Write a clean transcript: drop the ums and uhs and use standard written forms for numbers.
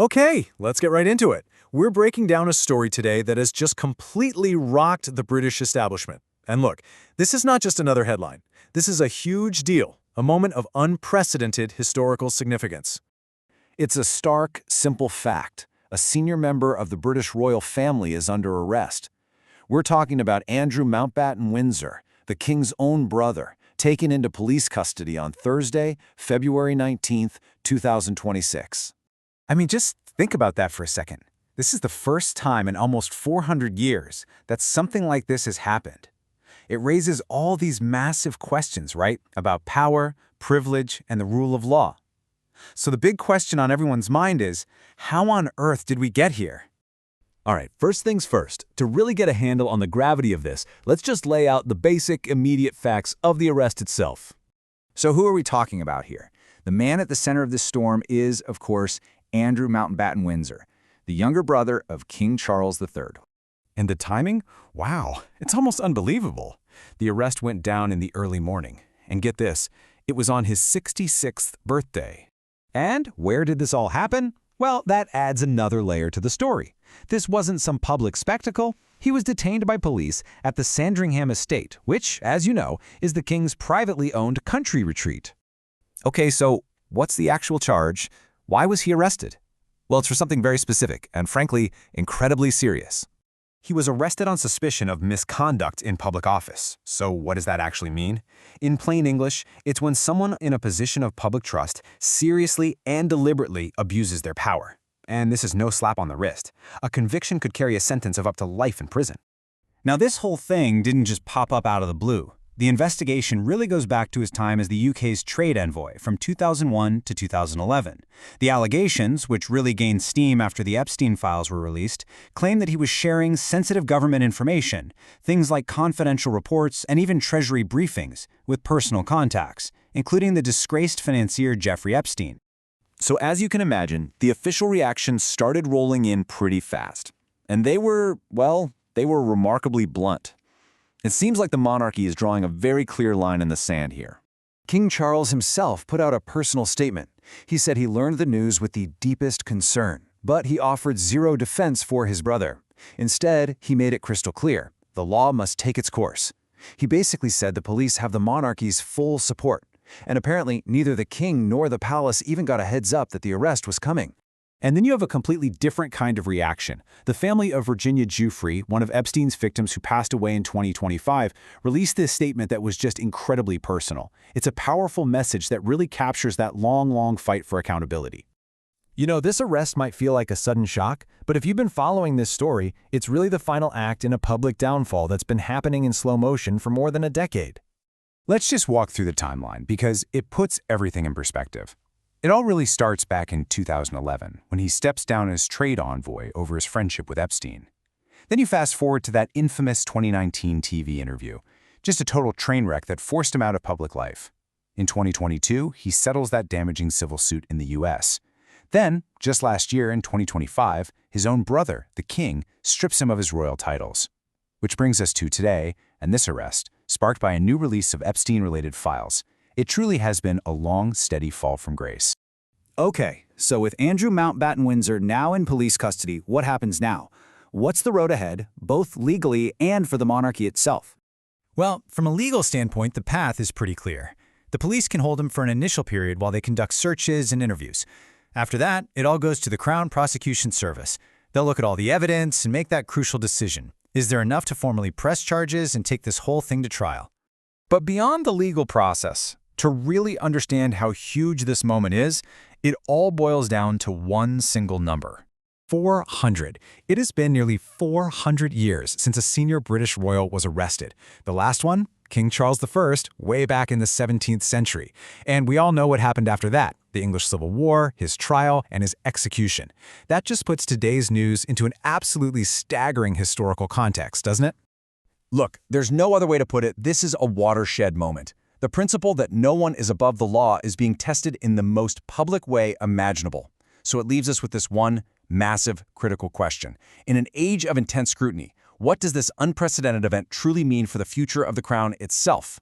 Okay, let's get right into it. We're breaking down a story today that has just completely rocked the British establishment. And look, this is not just another headline. This is a huge deal, a moment of unprecedented historical significance. It's a stark, simple fact. A senior member of the British royal family is under arrest. We're talking about Andrew Mountbatten Windsor, the king's own brother, taken into police custody on Thursday, February 19th, 2026. I mean, just think about that for a second. This is the first time in almost 400 years that something like this has happened. It raises all these massive questions, right? About power, privilege, and the rule of law. So the big question on everyone's mind is, how on earth did we get here? All right, first things first. To really get a handle on the gravity of this, let's just lay out the basic, immediate facts of the arrest itself. So who are we talking about here? The man at the center of this storm is, of course, Andrew Mountbatten Windsor, the younger brother of King Charles III. And the timing? Wow, it's almost unbelievable. The arrest went down in the early morning. And get this, it was on his 66th birthday. And where did this all happen? Well, that adds another layer to the story. This wasn't some public spectacle. He was detained by police at the Sandringham estate, which, as you know, is the king's privately owned country retreat. Okay, so what's the actual charge? Why was he arrested? Well, it's for something very specific and, frankly, incredibly serious. He was arrested on suspicion of misconduct in public office. So what does that actually mean? In plain English, it's when someone in a position of public trust seriously and deliberately abuses their power. And this is no slap on the wrist. A conviction could carry a sentence of up to life in prison. Now, this whole thing didn't just pop up out of the blue. The investigation really goes back to his time as the UK's trade envoy from 2001 to 2011. The allegations, which really gained steam after the Epstein files were released, claim that he was sharing sensitive government information, things like confidential reports and even Treasury briefings, with personal contacts, including the disgraced financier Jeffrey Epstein. So as you can imagine, the official reactions started rolling in pretty fast. And they were remarkably blunt. It seems like the monarchy is drawing a very clear line in the sand here. King Charles himself put out a personal statement. He said he learned the news with the deepest concern, but he offered zero defense for his brother. Instead, he made it crystal clear. The law must take its course. He basically said the police have the monarchy's full support. And apparently, neither the king nor the palace even got a heads up that the arrest was coming. And then you have a completely different kind of reaction. The family of Virginia Giuffre, one of Epstein's victims who passed away in 2025, released this statement that was just incredibly personal. It's a powerful message that really captures that long fight for accountability. You know, this arrest might feel like a sudden shock, but if you've been following this story, it's really the final act in a public downfall that's been happening in slow motion for more than a decade. Let's just walk through the timeline because it puts everything in perspective. It all really starts back in 2011, when he steps down as trade envoy over his friendship with Epstein. Then you fast forward to that infamous 2019 TV interview, just a total train wreck that forced him out of public life. In 2022, he settles that damaging civil suit in the US. Then, just last year in 2025, his own brother, the king, strips him of his royal titles. Which brings us to today, and this arrest, sparked by a new release of Epstein-related files. It truly has been a long, steady fall from grace. Okay, so with Andrew Mountbatten Windsor now in police custody, what happens now? What's the road ahead, both legally and for the monarchy itself? Well, from a legal standpoint, the path is pretty clear. The police can hold him for an initial period while they conduct searches and interviews. After that, it all goes to the Crown Prosecution Service. They'll look at all the evidence and make that crucial decision. Is there enough to formally press charges and take this whole thing to trial? But beyond the legal process, to really understand how huge this moment is, it all boils down to one single number. 400. It has been nearly 400 years since a senior British royal was arrested. The last one, King Charles I, way back in the 17th century. And we all know what happened after that. The English Civil War, his trial, and his execution. That just puts today's news into an absolutely staggering historical context, doesn't it? Look, there's no other way to put it. This is a watershed moment. The principle that no one is above the law is being tested in the most public way imaginable. So it leaves us with this one massive, critical question. In an age of intense scrutiny, what does this unprecedented event truly mean for the future of the crown itself?